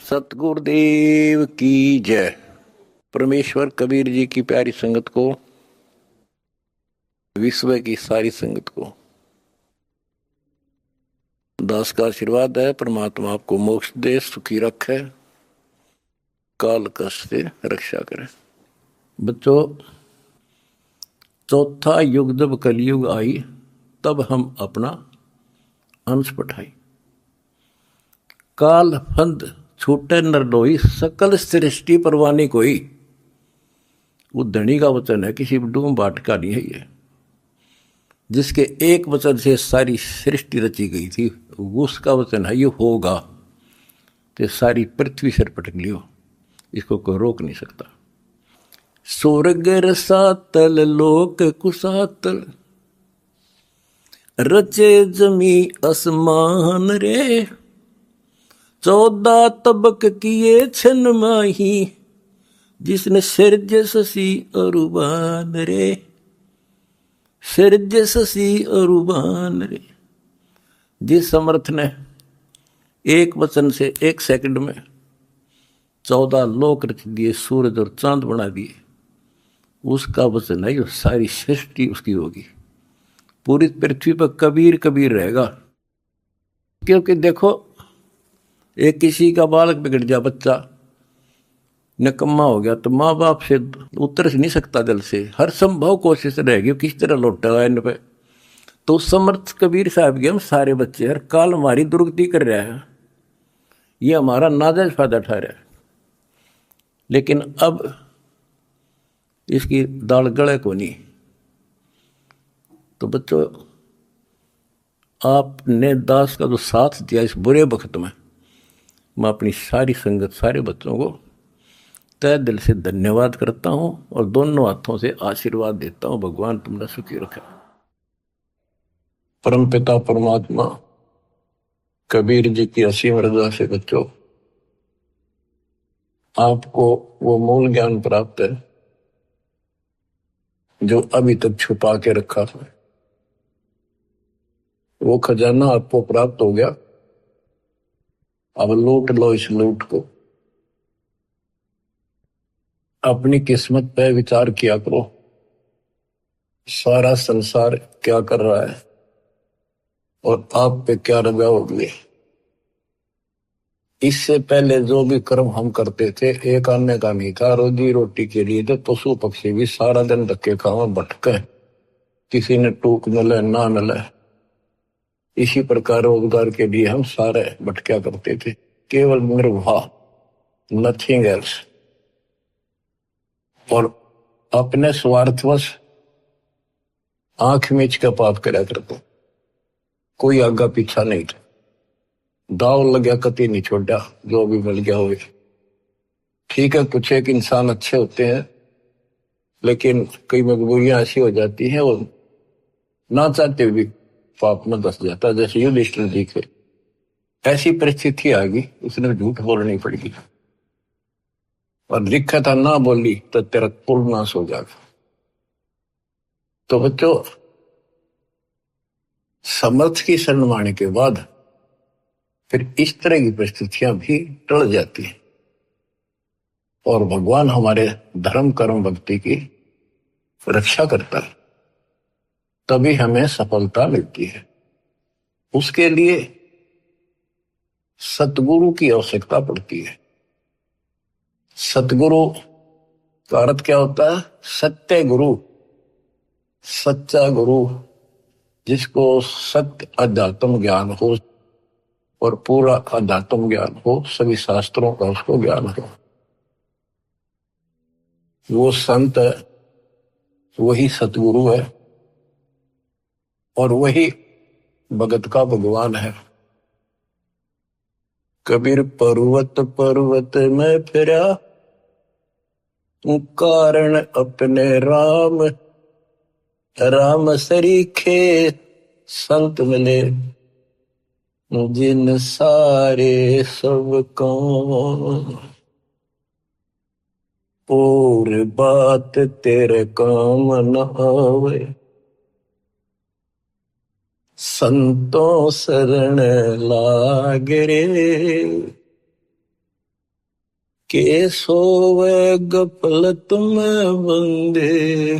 सतगुरुदेव की जय। परमेश्वर कबीर जी की प्यारी संगत को, विश्व की सारी संगत को दास का आशीर्वाद है। परमात्मा आपको मोक्ष दे, सुखी रखे, काल कष्ट से रक्षा करे। बच्चों, चौथा युग जब कलयुग आई तब हम अपना अंश पठाई। काल फंद छूटे नरडोई, सकल सृष्टि परवानी कोई। वो धनी का वचन है, किसी डूम बाट का नहीं है ये। जिसके एक वचन से सारी सृष्टि रची गई थी, उसका वचन है ये होगा। तो सारी पृथ्वी से पटक लियो, इसको कोई रोक नहीं सकता। स्वर्ग रसातल लोक कुसातल, रचे जमी असमान रे। 14 तबक किए छन माही, जिसने सिरज ससी अरुबान रे। सिरज ससी अरुबान रे। जिस समर्थ ने एक वचन से एक सेकंड में 14 लोक रच दिए, सूरज और चांद बना दिए, उसका वचन है ये सारी सृष्टि उसकी होगी। पूरी पृथ्वी पर कबीर कबीर रहेगा। क्योंकि देखो, एक किसी का बालक बिगड़ गया, बच्चा निकम्मा हो गया, तो माँ बाप से उतर नहीं सकता दिल से, हर संभव कोशिश रहेगी किस तरह लौटेगा इन पे। तो समर्थ कबीर साहब के हम सारे बच्चे हर काल हमारी दुर्गति कर रहा है, ये हमारा नाजायज फायदा उठा रहा है। लेकिन अब इसकी दाल गले को नहीं। तो बच्चों, आपने दास का जो साथ दिया इस बुरे वक्त में, मैं अपनी सारी संगत, सारे बच्चों को तय दिल से धन्यवाद करता हूं और दोनों हाथों से आशीर्वाद देता हूं। भगवान तुमने सुखी रखा। परमपिता परमात्मा कबीर जी की असीम रजा से बच्चों, आपको वो मूल ज्ञान प्राप्त है जो अभी तक छुपा के रखा था। वो खजाना आपको प्राप्त हो गया। अब लूट लो इस लूट को। अपनी किस्मत पे विचार किया करो, सारा संसार क्या कर रहा है और आप पे क्या रजा होगी। इससे पहले जो भी कर्म हम करते थे, एक आने का नहीं था, रोजी रोटी के लिए तो पशु पक्षी भी सारा दिन धक्के खाओ भटके, किसी ने टूक मिले ना मिले। इसी प्रकार रोजगार के लिए हम सारे भटका करते थे, केवल निर्वाह, नथिंग एल्स। और अपने स्वार्थवश आंख मीच का पाप करा करते, कोई आगा पीछा नहीं था। दाव लग्या कति नहीं छोड़ा, जो भी मिल गया हो। ठीक है, कुछ एक इंसान अच्छे होते हैं, लेकिन कई मजबूरियां ऐसी हो जाती हैं, वो ना चाहते हुए पाप में धस जाता है। जैसे युधिष्ठिर जी के ऐसी परिस्थिति आ गई, उसने झूठ बोलनी पड़ेगी और लिखा था ना बोली तो तेरा कुल नाश हो जाएगा। तो बच्चों, समर्थ की शरण के बाद फिर इस तरह की परिस्थितियां भी टल जाती हैं और भगवान हमारे धर्म कर्म भक्ति की रक्षा करता है, तभी हमें सफलता मिलती है। उसके लिए सतगुरु की आवश्यकता पड़ती है। सतगुरु का अर्थ क्या होता है? सत्य गुरु, सच्चा गुरु, जिसको सत्य अध्यात्म ज्ञान हो और पूरा अध्यात्म ज्ञान हो, सभी शास्त्रों का उसको ज्ञान हो। वो संत है, वही सतगुरु है और वही भगत का भगवान है। कबीर पर्वत पर्वत में फिरा, कारण अपने राम। राम सरीखे संत मिले, जिन सारे सब काम। और बात तेरे काम न आवे, संतों शरण लाग रे। के सोवे गफलत में बंदे,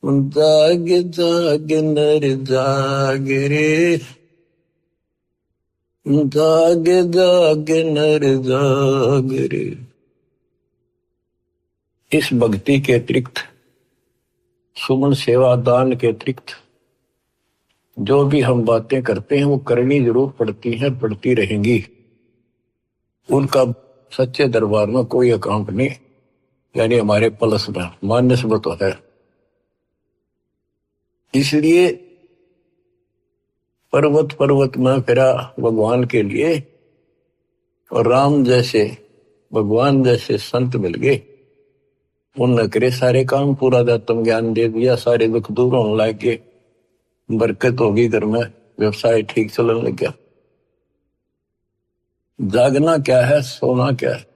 जाग जाग नर जाग रे, जाग जाग नर जाग रे। इस भक्ति के अतिरिक्त, सुमन सेवा दान के अतिरिक्त जो भी हम बातें करते हैं वो करनी जरूर पड़ती हैं, पड़ती रहेंगी। उनका सच्चे दरबार में कोई अकाउंट नहीं, यानी हमारे प्लस में माइनस में तो है। इसलिए पर्वत पर्वत में फिरा भगवान के लिए, और राम जैसे भगवान जैसे संत मिल गए। उनने करे सारे काम, पूरा आत्म ज्ञान दे दिया, सारे दुख दूर होने लग गए, बरकत होगी घर में, व्यवसाय ठीक चलने लग गया। जागना क्या है, सोना क्या है।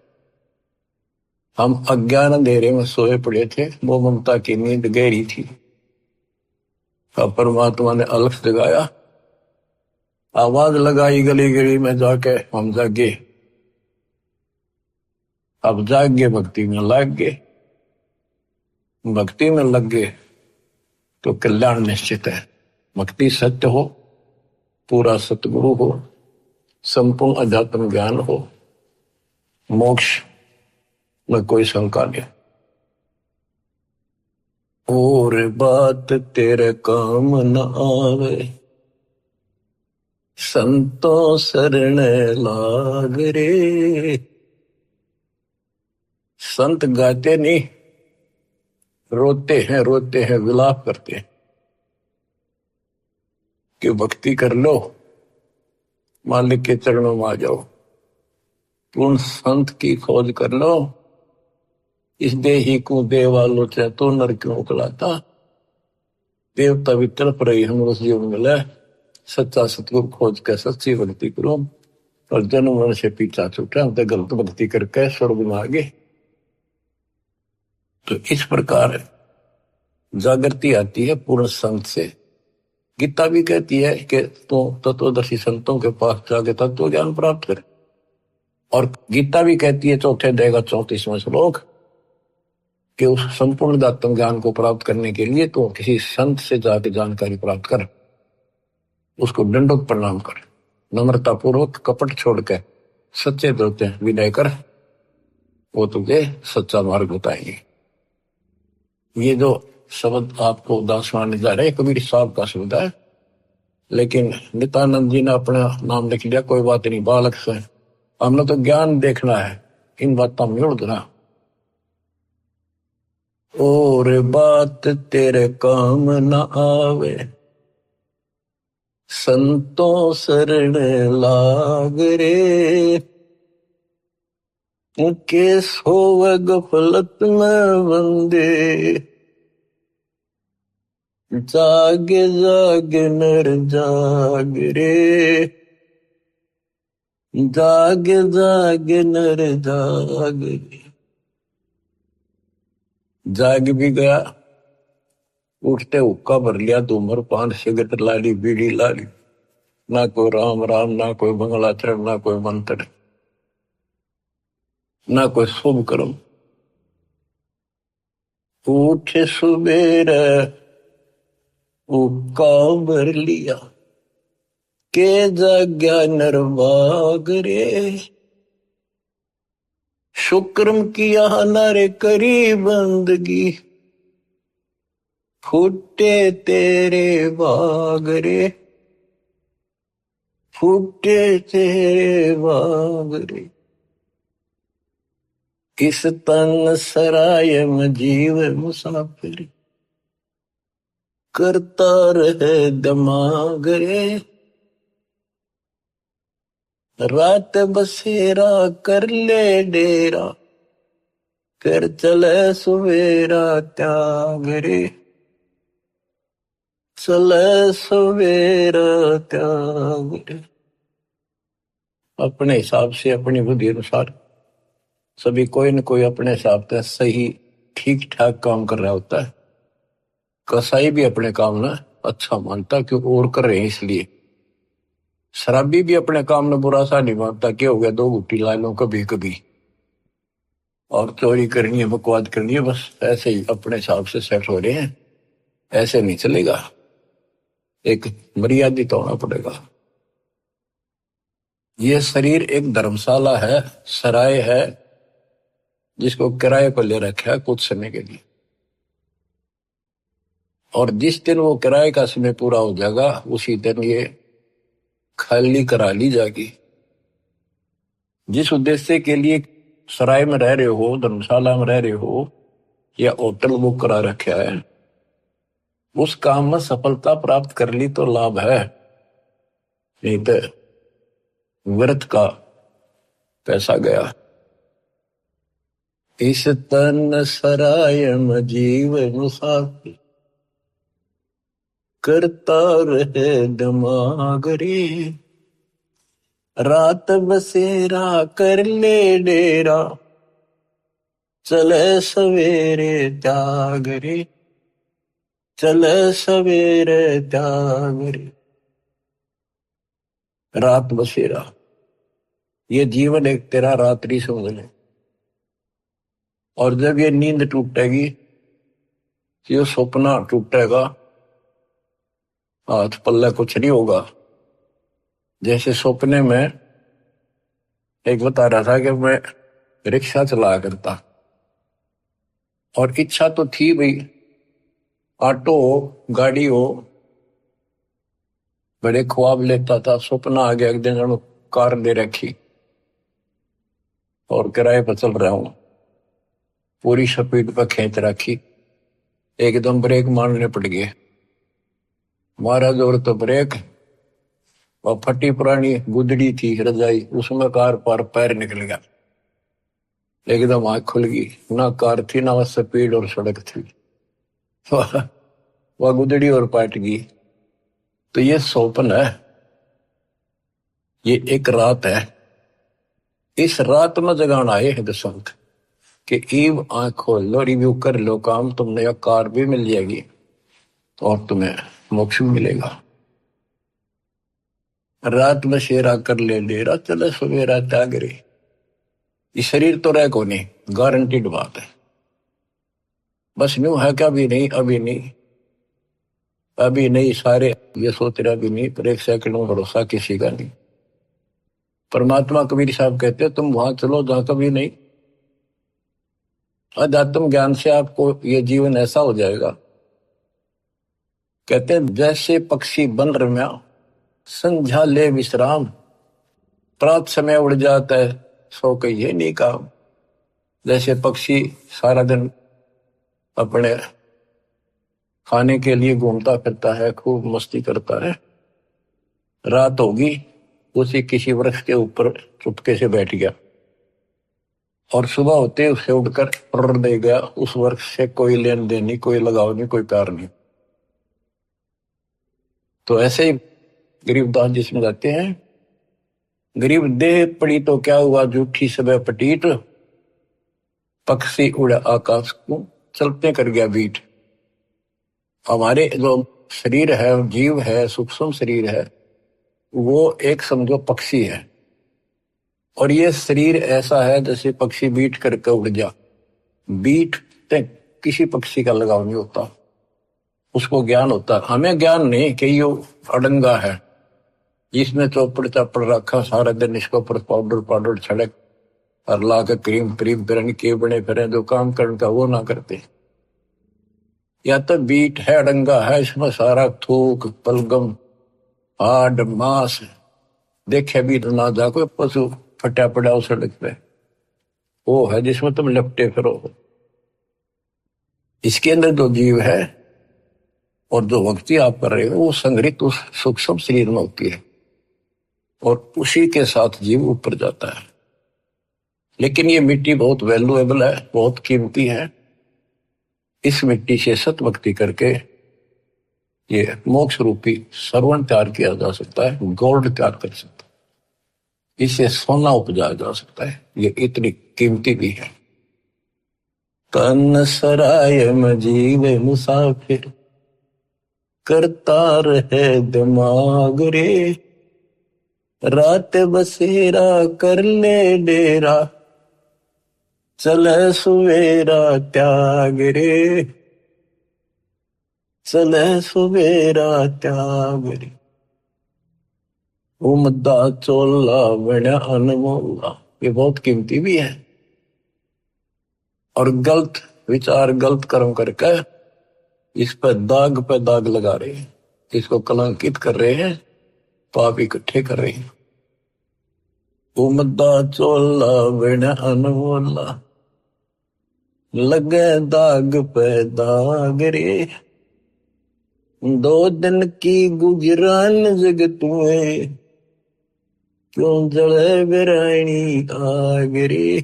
हम अज्ञान अंधेरे में सोए पड़े थे, वो ममता की नींद गहरी थी। अब परमात्मा ने अलख जगाया, आवाज लगाई गली गली में जाके, हम जागे। अब जाग गए, भक्ति में लग गए। भक्ति में लग गए तो कल्याण निश्चित है। भक्ति सत्य हो, पूरा सतगुरु हो, संपूर्ण अध्यात्म ज्ञान हो, मोक्ष में कोई शंका नहीं। और बात तेरे काम न आवे, संतों शरण लाग रे। संत गाते नहीं, रोते हैं, विलाप करते हैं कि भक्ति कर लो, मालिक के चरणों में आ जाओ। पूर्ण संत की खोज कर लो, इस देही को देवा लोचे तो नर क्यों उकलाता। देवता भी तड़प रही, हम उस जीवन मिले, सच्चा सतगुरु खोज के सच्ची भक्ति करो, और जन्म मन से पीछा छूटा, हम तो गलत भक्ति करके स्वर्ग में आ गए। तो इस प्रकार जागृति आती है पूर्ण संत से। गीता भी कहती है कि तो तत्वदर्शी संतों के पास जाके तत्व ज्ञान प्राप्त कर। और गीता भी कहती है चौथे अध्याय का 34वां श्लोक कि उस संपूर्ण आत्म ज्ञान को प्राप्त करने के लिए तो किसी संत से जाके जानकारी प्राप्त कर, उसको दंडोत प्रणाम कर, नम्रता पूर्वक कपट छोड़ के सच्चे दोते विनय कर, वो तुझे सच्चा मार्ग बताएंगे। ये जो शब्द आपको दासवानी जा रहे, कबीर साहब का शब्द है, लेकिन नित्यानंद जी ने अपना नाम लिख लिया। कोई बात नहीं, बालक से हमने तो ज्ञान देखना है, इन बातों में उड़ना। और बात तेरे काम न आवे, संतों शरण लाग रे। के सोवे गफलत में बंदे, जाग जाग नर जाग रे, जाग जाग नर जाग रे। जाग भी गया, उठते हुक्का भर लिया, धूम्रपान सिगरेट लाली, बीड़ी लाली, ना कोई राम राम, ना कोई मंगलाचरण, ना कोई मंत्र, ना कोई शुभ कर्म। उठ सुबेरे हुक्का भर लिया, के जाग्या नरवाग रे। शुक्रम किया नर करी बंदगी, फूटे तेरे बाग रे, फूटे तेरे बाग रे। इस तन सराय में जीव मुसाफिर, करता रहे दिमाग रे। रात बसेरा कर ले डेरा, कर चले सवेरा त्याग रे, चले सवेरा त्याग रे। अपने हिसाब से, अपनी बुद्धि अनुसार सभी कोई न कोई अपने हिसाब से सही ठीक ठाक काम कर रहा होता है। कसाई भी अपने काम ना अच्छा मानता है, क्योंकि और कर रहे हैं इसलिए। शराबी भी अपने काम में बुरा सा नहीं मानता, क्या हो गया 2 घुट्टी ला लो कभी कभी, और चोरी करनी है, बकवाद करनी है, बस ऐसे ही अपने हिसाब से सेट हो रहे हैं। ऐसे नहीं चलेगा, एक मर्यादित होना पड़ेगा। ये शरीर एक धर्मशाला है, सराय है, जिसको किराए पर ले रखा है कुछ समय के लिए। और जिस दिन वो किराए का समय पूरा हो जाएगा उसी दिन ये खाली करा ली जाएगी। जिस उद्देश्य के लिए सराय में रह रहे हो, धर्मशाला में रह रहे हो, या होटल बुक करा रखा है, उस काम में सफलता प्राप्त कर ली तो लाभ है, नहीं तो व्यर्थ का पैसा गया। इस तन सराय में जीव मुसाफिर, करता रहे दिमाग रे, रात बसेरा कर ले डेरा, चले सवेरे त्याग रे, चले सवेरे त्याग रे। रात बसेरा, ये जीवन एक तेरा रात्रि समझ ले। और जब ये नींद टूटेगी, ये सपना टूटेगा, हाथ पल्ला कुछ नहीं होगा। जैसे सपने में एक बता रहा था कि मैं रिक्शा चला करता, और इच्छा तो थी भाई ऑटो हो, गाड़ी हो, बड़े ख्वाब लेता था। सपना आ गया एक दिन कार ले रखी और किराए पर चल रहा हूं, पूरी स्पीड पर खींच रखी, एकदम ब्रेक मारने पड़ गए। मारा जोर तो ब्रेक, और फटी पुरानी गुदड़ी थी रजाई, उसमें कार पर पैर निकल गया, एकदम आंख खुल गई। ना कार थी ना वह स्पीड और सड़क थी, वह गुदड़ी और पाट गई। तो ये सौपन है, ये एक रात है। इस रात में जगाना आए हैं दसंत कि ईव आंख खोल लो, रिव्यू कर लो काम, तुमने यह कार भी मिल जाएगी और तुम्हें मोक्ष भी मिलेगा। रात में शेरा कर ले डेरा, चले सवेरा त्याग रे। ये शरीर तो रह को नहीं, गारंटीड बात है। बस न्यू है क्या, अभी नहीं, अभी नहीं, अभी नहीं, सारे ये सोच रहे अभी नहीं, पर एक सेकंड में भरोसा किसी का नहीं। परमात्मा कबीर साहब कहते तुम वहां चलो जहां कभी नहीं। अध्यात्म ज्ञान से आपको ये जीवन ऐसा हो जाएगा, कहते हैं जैसे पक्षी बन रम्या, संध्या ले विश्राम, प्रात समय उड़ जाता है, सो कहिए नहीं काम। जैसे पक्षी सारा दिन अपने खाने के लिए घूमता फिरता है, खूब मस्ती करता है, रात होगी उसी किसी वृक्ष के ऊपर चुपके से बैठ गया, और सुबह होते उसे उड़कर पर दे गया। उस वृक्ष से कोई लेन देन नहीं, कोई लगाव नहीं, कोई प्यार नहीं। तो ऐसे ही गरीबदास जी समझाते हैं, गरीब देह पड़ी तो क्या हुआ, झूठी सब पटीट, पक्षी उड़ा आकाश को, चलते कर गया बीट। हमारे जो शरीर है, जीव है, सूक्ष्म शरीर है, वो एक समझो पक्षी है, और ये शरीर ऐसा है जैसे पक्षी बीट करके उड़ जा। बीट किसी पक्षी का लगाव नहीं होता, उसको ज्ञान होता। हमें ज्ञान नहीं कि ये अडंगा है, इसमें चौपड़ चापड़ रखा, सारा दिन इसके ऊपर पाउडर पाउडर छड़क और ला के क्रीम क्रीम फिर के बने फिर जो काम करने का वो ना करते। या तो बीट है, अडंगा है, इसमें सारा थूक पलगम हाड मांस देखे भी ना जा, कोई पशु फटा पड़ा उस सड़क पे, वो है जिसमें तुम लपटे फिरो। इसके अंदर जो जीव है और जो भक्ति आप कर रहे हो, वो संग्रहित उस सूक्ष्म शरीर में होती है, और उसी के साथ जीव ऊपर जाता है। लेकिन ये मिट्टी बहुत वैल्यूएबल है, बहुत कीमती है। इस मिट्टी से सत भक्ति करके ये मोक्ष रूपी सर्वण तैयार किया जा सकता है, गोल्ड तैयार कर सकता है, इससे सोना उपजाया जा सकता है। ये इतनी कीमती भी है। तन सराय में जीव मुसाफिर, करता रहे दिमाग रे, रात बसेरा कर ले डेरा, चले सुवेरा त्याग रे, चले सुवेरा त्याग रे। उमदा चोला बड़ा अनमोला, ये बहुत कीमती भी है। और गलत विचार गलत कर्म करके इस पे दाग लगा रहे हैं, इसको कलंकित कर रहे हैं, पाप इकट्ठे कर रहे हैं। उमदा चोला बड़ा अनमोला, लगे दाग पे दाग रे, दो दिन की गुजरान जगत में, क्यों जले बिरानी आग रे,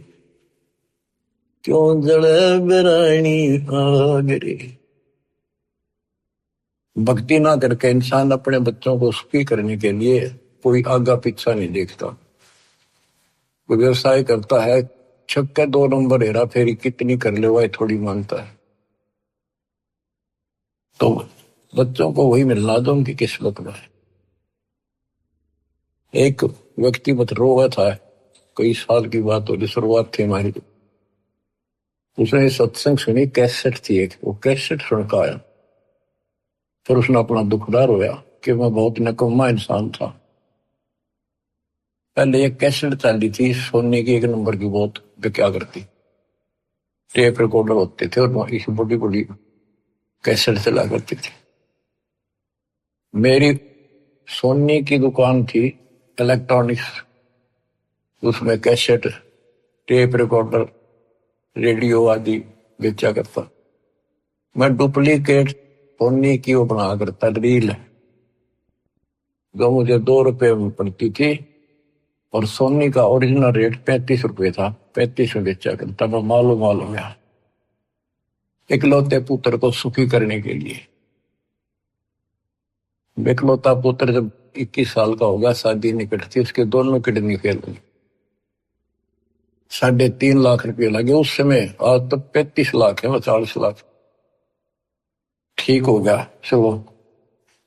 क्यों जले बिरानी आग रे। भक्ति ना करके इंसान अपने बच्चों को सुखी करने के लिए कोई आगा पीछा नहीं देखता। कोई व्यवसाय करता है, छक्के 2 नंबर हेरा फेरी कितनी कर ले वह थोड़ी मानता है। तो बच्चों को वही मिलना जो उनकी किस्मत में है। एक व्यक्ति मत रोवा था, कई साल की बात हो, शुरुआत थी हमारी। उसने सत्संग सुनी, कैसेट थी एक, वो कैसेट सुन का आया। फिर उसने अपना दुखदार होया कि मैं बहुत नकम्मा इंसान था। पहले एक कैसेट चली थी सोने की, 1 नंबर की, बहुत क्या करती, टेप रिकॉर्डर होते थे और इस बड़ी बड़ी कैसेट चला करती थी। मेरी सोनी की दुकान थी इलेक्ट्रॉनिक्स, उसमें कैसेट, टेप रिकॉर्डर, रेडियो आदि बेचा करता। मैं डुप्लीकेट सोनी की वो बना करता रील, जो मुझे 2 रुपए में पड़ती थी, और सोनी का ओरिजिनल रेट 35 रुपए था, 35 में बेचा करता। मैं मालूम हो गया, इकलौते पुत्र को सुखी करने के लिए। इकलौता पुत्र जब 21 साल का होगा, शादी निकट थी, उसके दोनों किडनी फेल हुई, 3.5 लाख रुपए लगे उस समय। आज तो 35 लाख है, 40 लाख। ठीक हो गया, चलो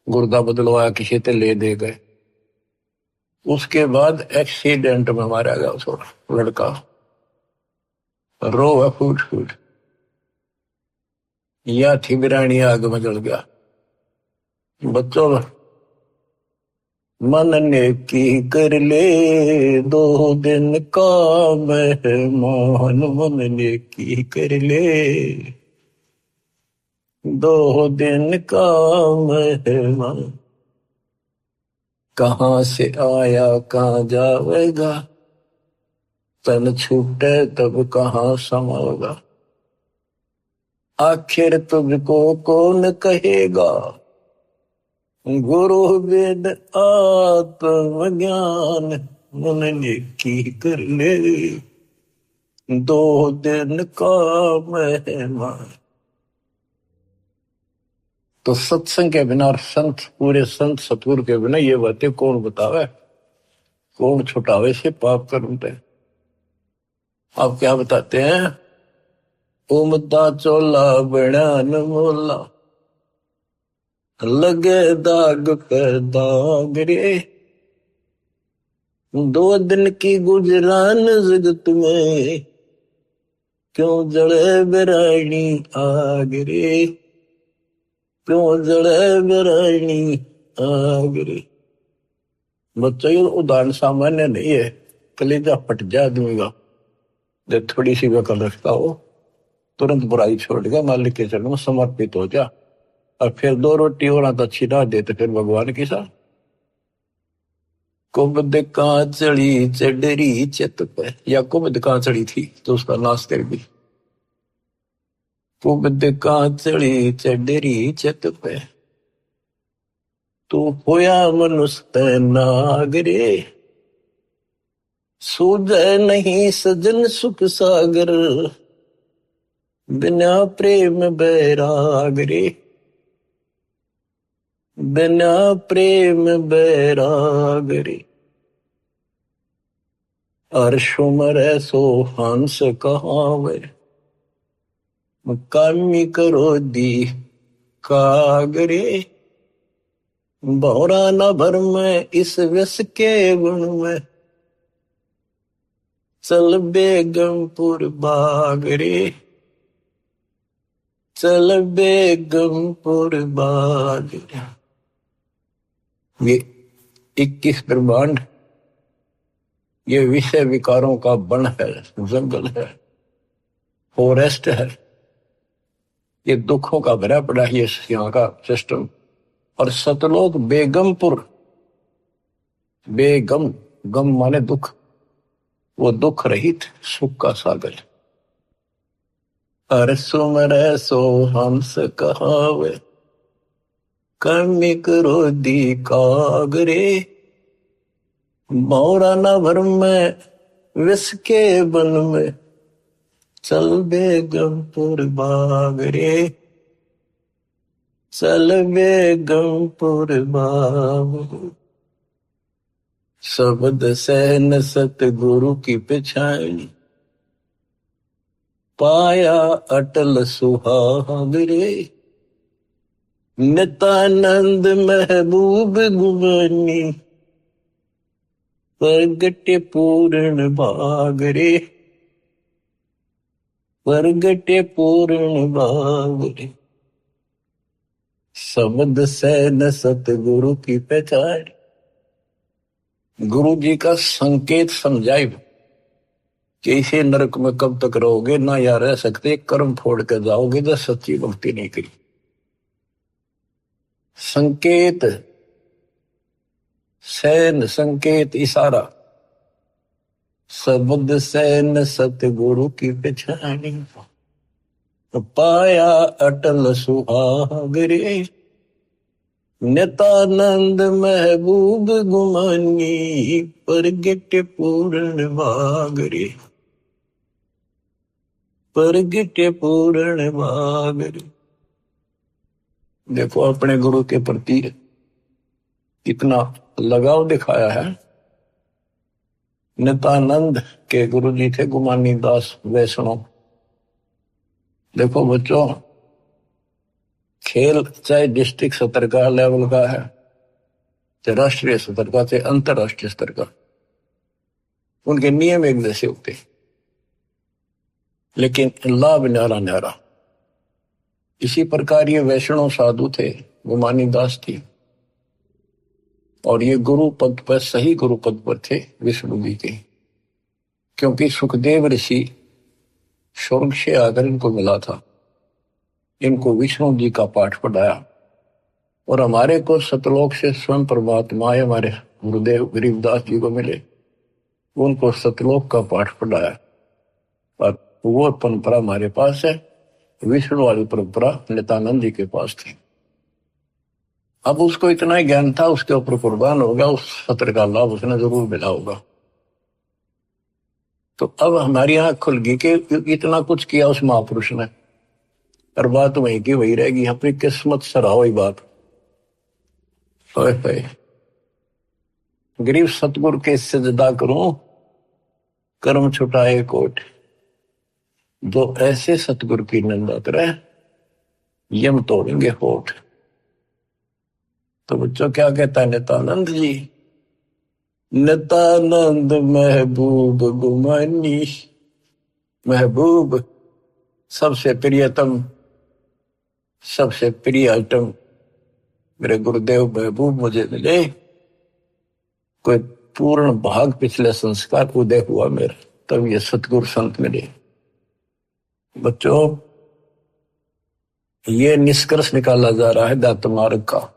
गुर्दा बदलवाया, किसी से ले दे गए। उसके बाद एक्सीडेंट में मारा गया थोड़ा लड़का, रो फूट फूट, या थी बिरानी आग में जल गया। बच्चों, मन ने की कर ले 2 दिन का मेहमान, मन ने की कर ले 2 दिन का मेहमान, कहाँ से आया कहाँ जाएगा, तन छूटे तब कहाँ समाएगा। आखिर तुझको कौन कहेगा, गुरु वेद आत्मज्ञान, मन ने की कर ले 2 दिन का मेहमान। तो सत्संग के बिना और संत, पूरे संत सतगुरु के बिना ये बातें कौन बतावे, कौन छुटावे से पाप कर्म पे। आप क्या बताते हैं, उमदा चोला बड़ा अनमोला, लगे दाग पे दाग रे, 2 दिन की गुजरान जगत में, क्यों जड़े बिरानी आग रे, क्यों जड़े बिरानी आग रे। बच्चों, ये उदाहरण सामान्य नहीं है, कलेजा फट जाए आदमी का। जब थोड़ी सी वकल रखता हो, तुरंत बुराई छोड़ के मालिक के चरणों में समर्पित हो जा, और फिर 2 रोटी और तो अच्छी ना दे तो फिर भगवान की साथ। कुबद कांचड़ी चढ़ी चित पे, या कुबद कांचड़ी थी तो उसका नाश कर दी। कुबद कांचड़ी चढ़ी चित पे, तू होया मनुष्य नागरे, सूझे नहीं सजन सुख सागर, बिना प्रेम बैराग रे, बिना प्रेम बैराग रे। अर्शुमर सो हंस कहावे, कामी करो दी कागरे, भौरा न भर में इस व्यस के गुण में, चल बेगमपुर बाग रे, चल बेगमपुर बाग रे। ये 21 ब्रह्मांड, ये विषय विकारों का वन है, जंगल है, फॉरेस्ट है। ये दुखों का भरा पड़ा है ये यहाँ का सिस्टम। और सतलोक बेगमपुर, बेगम, गम माने दुख, वो दुख रहित सुख का सागर। हर सुमर सो हंस कहावे, कर्मिक क्रोधी कागरे, मौरा न भर में विष के बन में, चल बेगमपुर बाग रे, चल बेगमपुर बाग। शब्द सहन सतगुरु की पिछाड़ी, पाया अटल सुहाग रे, नित्यानंद महबूब गुमानी, प्रगटे पूर्ण भाग रे, प्रगटे पूर्ण भाग रे। शब्द सहन सतगुरु की पहचान, गुरु जी का संकेत समझाए कि इसे नरक में कब तक रहोगे, ना या रह सकते, कर्म फोड़ कर जाओगे तो सच्ची भक्ति नहीं करी। संकेत, सैन, संकेत, इशारा। शब्द सैन सतगुरु की पहचानी, पाया अटल सुहाग रे, नित्यानंद महबूब गुमानी, प्रगट पूर्ण भाग रे, प्रगट पूर्ण भाग रे। देखो अपने गुरु के प्रति कितना लगाव दिखाया है। नित्यानंद के गुरु जी थे गुमानी दास वैष्णव। देखो बच्चों, खेल चाहे डिस्ट्रिक्ट स्तर का लेवल का है, चाहे राष्ट्रीय स्तर का, चाहे अंतरराष्ट्रीय स्तर का, उनके नियम एक जैसे होते, लेकिन लाभ न्यारा न्यारा। इसी प्रकार ये वैष्णव साधु थे, गुमानी दास थी, और ये गुरु पद पर, सही गुरु पद पर थे विष्णु जी के, क्योंकि सुखदेव ऋषि स्वर्ग से आकर इनको मिला था, इनको विष्णु जी का पाठ पढ़ाया, और हमारे को सतलोक से स्वयं परमात्मा हमारे गुरुदेव गरीबदास जी को मिले, उनको सतलोक का पाठ पढ़ाया। और वो परंपरा हमारे पास है, विष्णु वाली परंपरा नित्यानंद जी के पास थी। अब उसको इतना ही ज्ञान था, उसके ऊपर कुर्बान होगा, उस सत्र का लाभ उसने जरूर मिला होगा। तो अब हमारी आंख खुल गई कि इतना कुछ किया उस महापुरुष ने, और बात वही की वही रहेगी। अपनी किस्मत सराहो ही बात। गरीब सतगुरु के सजदा करूं, कर्म छुटाए कोट, जो ऐसे सतगुरु की निंदा करे, यम तोड़ेंगे होठ। तो बच्चों क्या कहता है नित्यानंद जी? नित्यानंद महबूब गुमानी, महबूब सबसे प्रियतम, सबसे प्रिय आइटम मेरे गुरुदेव महबूब मुझे मिले। कोई पूर्ण भाग पिछले संस्कार उदय हुआ मेरा, तब ये सतगुरु संत मिले। बच्चों, ये निष्कर्ष निकाला जा रहा है दात मार्ग का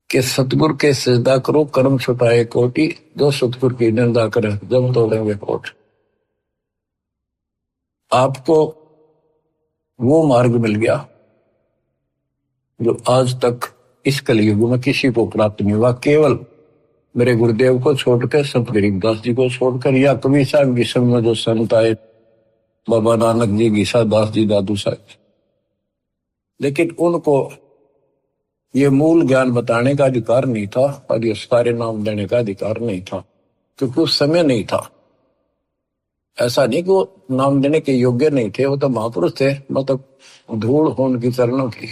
कि सतगुरु के सजदा करो, कर्म छुटाए कोटि, जो सतगुरु की निंदा करे जब तोड़ेंगे कोट। आपको वो मार्ग मिल गया जो आज तक इस कलयुग में किसी को प्राप्त नहीं हुआ, केवल मेरे गुरुदेव को छोड़कर, संत गरीबदास जी को छोड़कर, या कभी साहब की संग में जो संत आए, बाबा नानक जी, गीसा दास जी, दादू साहब, लेकिन उनको ये मूल ज्ञान बताने का अधिकार नहीं था, और ये सारे नाम देने का अधिकार नहीं था, क्योंकि उस समय नहीं था। ऐसा नहीं कि वो नाम देने के योग्य नहीं थे, वो तो महापुरुष थे, मतलब धूल हो उनकी चरणों की,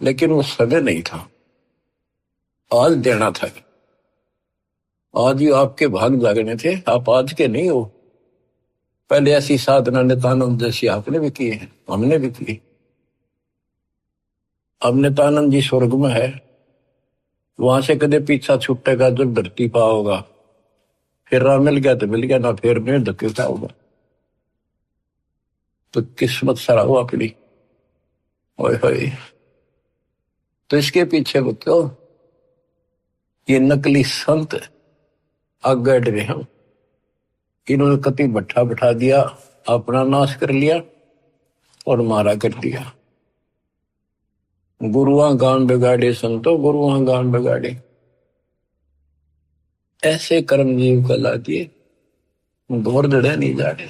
लेकिन वो समय नहीं था, आज देना था। आज ही आपके भाग जागने थे, आप आज के नहीं हो। पहले ऐसी साधना नित्यानंद जैसी आपने भी की है, हमने भी की। अब नित्यानंद जी स्वर्ग में है, वहां से कदे पीछा छूटेगा जब धरती पा होगा। फिर राह मिल गया तो मिल गया, ना फिर नहीं धक्का होगा। तो किस्मत सरा हो अपनी। ओए होए, तो इसके पीछे बच्चों ये नकली संत आगे रहे हैं। इन्होंने कति भट्ठा बैठा दिया, अपना नाश कर लिया और मारा कर दिया। गुरुआ गान बिगाड़े संतो, गुरुआ गान बिगाड़े। ऐसे कर्म जीव कला दिए, घोर दड़े नहीं जाड़े।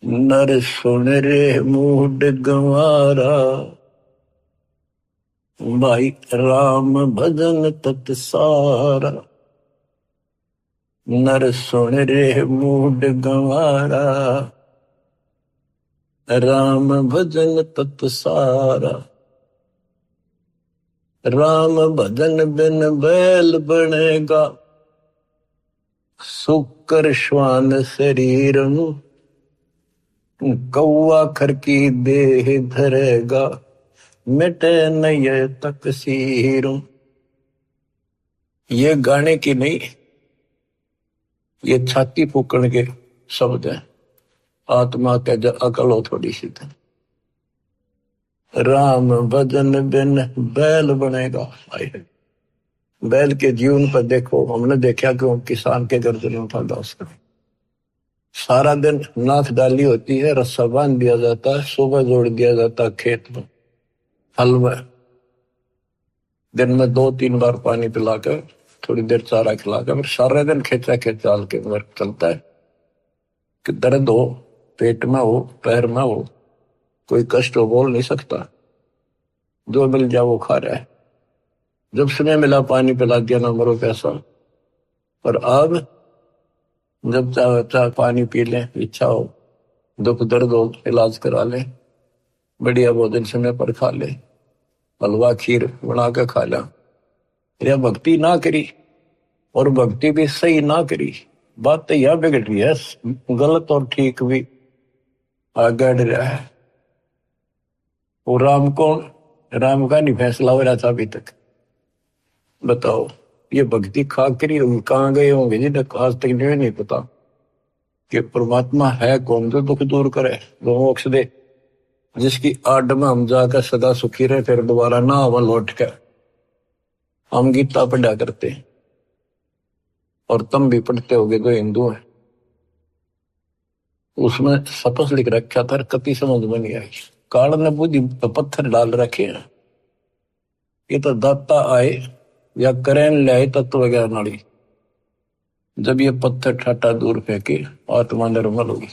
नर सुन रे मूड गंवारा, भाई राम भजन तत सारा। नर सुन रे मूड गंवारा, राम भजन तत सारा। राम भजन बिन बैल बनेगा, सुकर श्वान शरीर। कौआ खर की देह धरेगा, मिटे नय तकसीर। ये गाने की नहीं, ये छाती फूकण के शब्द है। आत्मा के जो अकल हो थोड़ी सी तो। राम भजन बिन बैल बनेगा। बैल के जीवन पर देखो, हमने देखा कि किसान के गर्दनों पर दास कर सारा दिन नाथ डाली होती है, रस्सा बांध दिया जाता है, सुबह जोड़ दिया जाता है खेत में, हल में। दिन में 2-3 बार पानी पिलाकर, थोड़ी देर चारा खिलाकर, फिर सारे दिन खेचा खेचाल के वर्क चलता है। कि दर्द हो, पेट में हो, पैर में हो, कोई कष्ट हो, बोल नहीं सकता। जो मिल जाए वो खा रहा है। जब समय मिला पानी पिला दिया, ना मरो पैसा। पर अब जब चाहे पानी पी लें, इच्छा हो, दुख दर्द हो, इलाज करा ले, बढ़िया भोजन समय पर खा ले, हलवा खीर बना के खा ला। या भक्ति ना करी, और भक्ति भी सही ना करी, बात तो यह बिगड़ रही है। गलत और ठीक भी आगे रहा है। वो राम कौन, राम का नहीं फैसला हो रहा था अभी तक। बताओ, ये भक्ति खा करी होंगे, कहाँ गए होंगे जिन्हें आज तक नहीं पता कि परमात्मा है कौन, जो दुख दूर करे, जो मोक्ष दे, जिसकी आड़ में हम जाकर सदा सुखी रहे, फिर दोबारा ना हम लौट कर। हम गीता पढ़ा करते, और तुम भी पढ़ते होगे जो हिंदू है। उसमें सपस लिख रखा था, कति समझ में नहीं आई। काल ने बुद्धि पत्थर डाल रखे हैं। ये तो दाता आए या करें ले तत्व ज्ञान वाली, जब ये पत्थर ठाटा दूर फेंके आत्मा निर्मल होगी।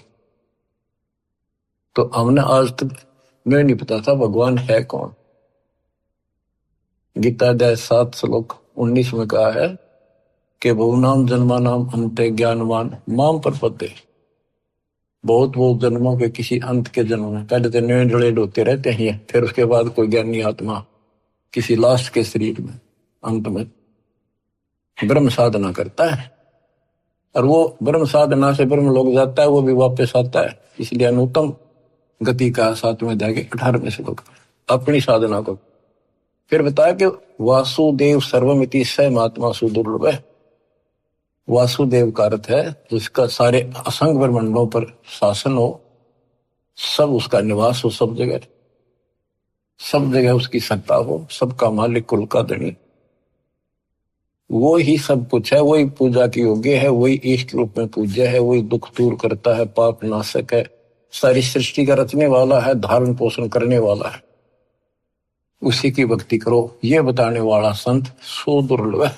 तो हमने आज तक मैं नहीं पता था भगवान है कौन। गीता अध्याय 7 श्लोक 19 में कहा है कि बहुनाम जन्मानाम अंते ज्ञानवान माम प्रपद्ये। बहुत जन्मों के किसी अंत के जन्म में, पहले तो नए जड़े होते रहते हैं, फिर उसके बाद कोई ज्ञानी आत्मा किसी लास्ट के शरीर में अंत में ब्रह्म साधना करता है। और वो ब्रह्म साधना से ब्रह्म लोग जाता है, वो भी वापस आता है। इसलिए अनुत्तम गति का 7वें अध्याय के 18वें श्लोक अपनी साधना को फिर बताया कि वासुदेव सर्वमिति स महात्मा सुदुर्लभ है। वासुदेव का अर्थ है जिसका सारे असंग ब्रह्मांडों पर शासन हो, सब उसका निवास हो, सब जगह उसकी सत्ता हो, सबका मालिक, कुल का धनी। वो ही सब कुछ है, वही पूजा की योग्य है, वही इष्ट रूप में पूज्य है, वही दुख दूर करता है, पाप नाशक है, सारी सृष्टि का रचने वाला है, धारण पोषण करने वाला है। उसी की भक्ति करो, ये बताने वाला संत सुदुर्लभ है,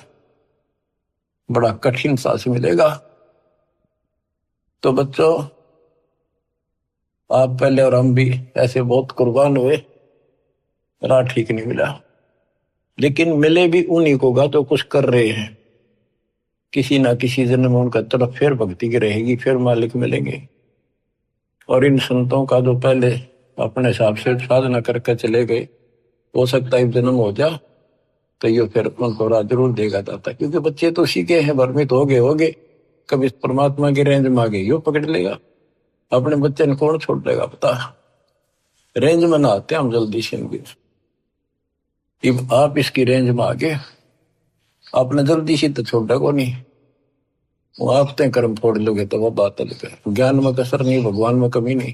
बड़ा कठिन सांस मिलेगा। तो बच्चों, आप पहले और हम भी ऐसे बहुत कुर्बान हुए, राह ठीक नहीं मिला। लेकिन मिले भी उन्हीं को गा तो कुछ कर रहे हैं। किसी ना किसी जन्म में उनका तरफ फिर भक्ति की रहेगी, फिर मालिक मिलेंगे। और इन संतों का जो पहले अपने हिसाब से साधना करके चले गए, हो सकता है जन्म हो जा तो ये फिर उनको राह जरूर देगा जाता, क्योंकि बच्चे तो उसी के हैं, भ्रमित हो गए कभी परमात्मा की रेंज में आ गए यो पकड़ लेगा, अपने बच्चे ने कौन छोड़ देगा बता। रेंज में ना आते हम जल्दी से इनकी, आप इसकी रेंज में आ गए आपने जल्दी से तो छोड़ा को नहीं, वो आप तय कर्म फोड़ लोगे तो वह बात अलग है। ज्ञान में कसर नहीं, भगवान में कमी नहीं,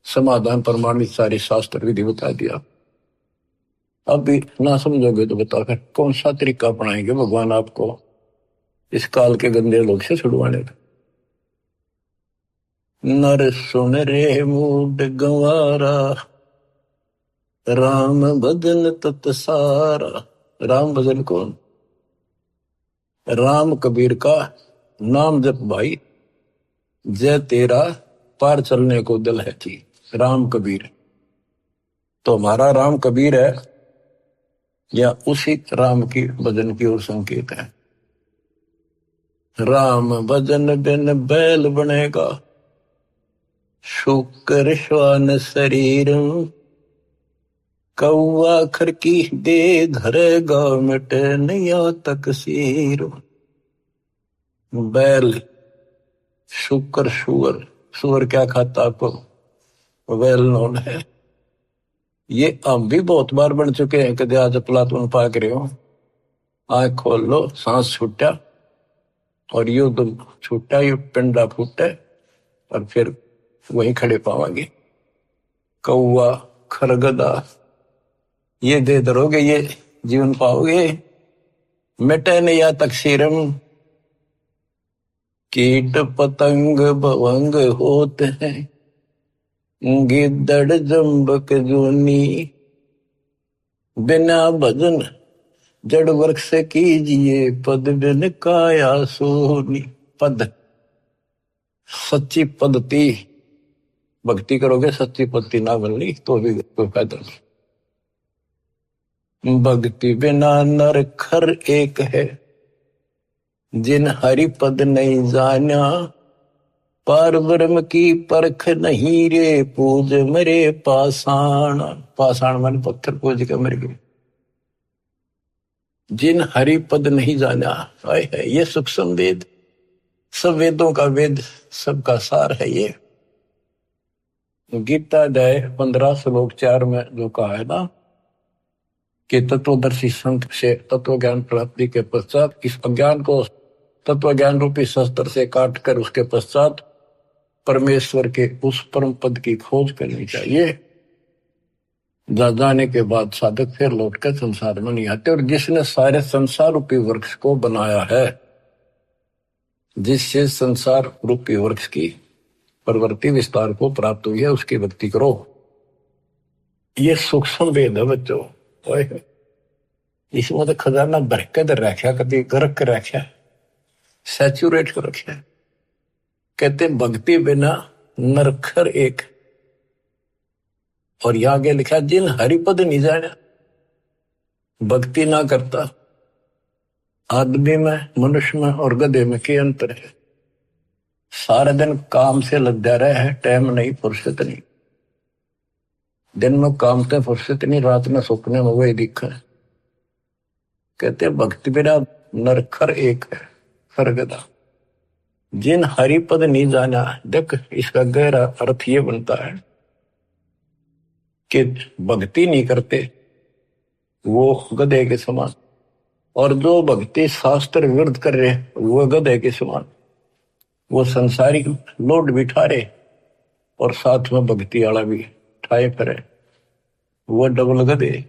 समाधान प्रमाणित सारी शास्त्र विधि बता दिया। अब भी ना समझोगे तो बताओ फिर कौन सा तरीका अपनाएंगे भगवान आपको इस काल के गंदे लोग से छुड़वाने का। नर सुन रे मूड गंवारा, राम भजन तत सारा। राम भजन कौन? राम कबीर का नाम जप भाई, जय तेरा पार चलने को दिल है जी। राम कबीर तो हमारा राम कबीर है या उसी राम की भजन की ओर संकेत है। राम भजन बिन बैल बनेगा, शुक्र श्वान शरीर। कौआ खरकी दे धरेगा, मिटे नया तकसीर। बैल, शुक्र, सुअर। सुअर क्या खाता आपको वेल नोन है। ये हम भी बहुत बार बन चुके हैं, कदे आज प्लाटून पाक रहे हो, आंख खोल लो, सांस छूटा और यू तो छूटा, यू पिंडा फूटा और फिर वहीं खड़े पावांगे। कौआ, खरगदा, ये दे दरोगे ये जीवन पाओगे। मिटे न या तकसीरम, कीट पतंग भवंग होते हैं, गिद्दड़ जम्बक जूनी। बिना भजन जड़ वृक्ष से कीजिए, पद बिन काया सोनी। पद सच्ची पद्धति, भक्ति करोगे सच्ची पद्धति ना मिलनी तो भी कोई फायदा नहीं। भक्ति बिना नर खर एक है, जिन हरि पद नहीं जाना। पार ब्रह्म की परख नहीं रे, पूज मरे पाषाण। पाषाण मन पत्थर पूज के मर गए। जिन हरि पद नहीं जाना, है ये सूक्ष्म वेद, सब वेदों का वेद, सबका सार है ये। गीता अध्याय 15 श्लोक 4 में जो कहा है ना कि तत्वदर्शी संत से तत्व ज्ञान प्राप्ति के पश्चात इस अज्ञान को तत्व ज्ञान रूपी शस्त्र से काट कर उसके पश्चात परमेश्वर के उस परम पद की खोज करनी चाहिए। जाने के बाद साधक फिर लौटकर संसार में नहीं आते। और जिसने सारे संसार रूपी वृक्ष को बनाया है, जिससे संसार रूपी वृक्ष की प्रवृत्ति विस्तार को प्राप्त हुई है, उसकी भक्ति करो। ये सूक्ष्म वेद है बच्चों, इसमें तो खजाना भर के रखा, कभी गरक के रखा, सैचुरेट कर रखा। कहते भक्ति बिना नरखर एक। और यहां आगे लिखा जिन हरिपद नहीं जाना, भक्ति ना करता। आदमी में, मनुष्य में और गधे में क्या अंतर है? सारा दिन काम से लद्या रहे है, टाइम नहीं, फुर्सत नहीं। दिन में काम से फुर्सत नहीं, रात में सपने में वही दिखा है। कहते भक्ति बिना नरखर एक है, खरगदा। जिन हरिपद नहीं जाना, देख इसका गहरा अर्थ ये बनता है कि भक्ति नहीं करते वो गधे के समान, और जो भक्ति शास्त्र विरुद्ध कर रहे वो गधे के समान। वो संसारिक लोड बिठा रहे और साथ में भक्ति वाला भी ठाए करे, वो डबल गधे।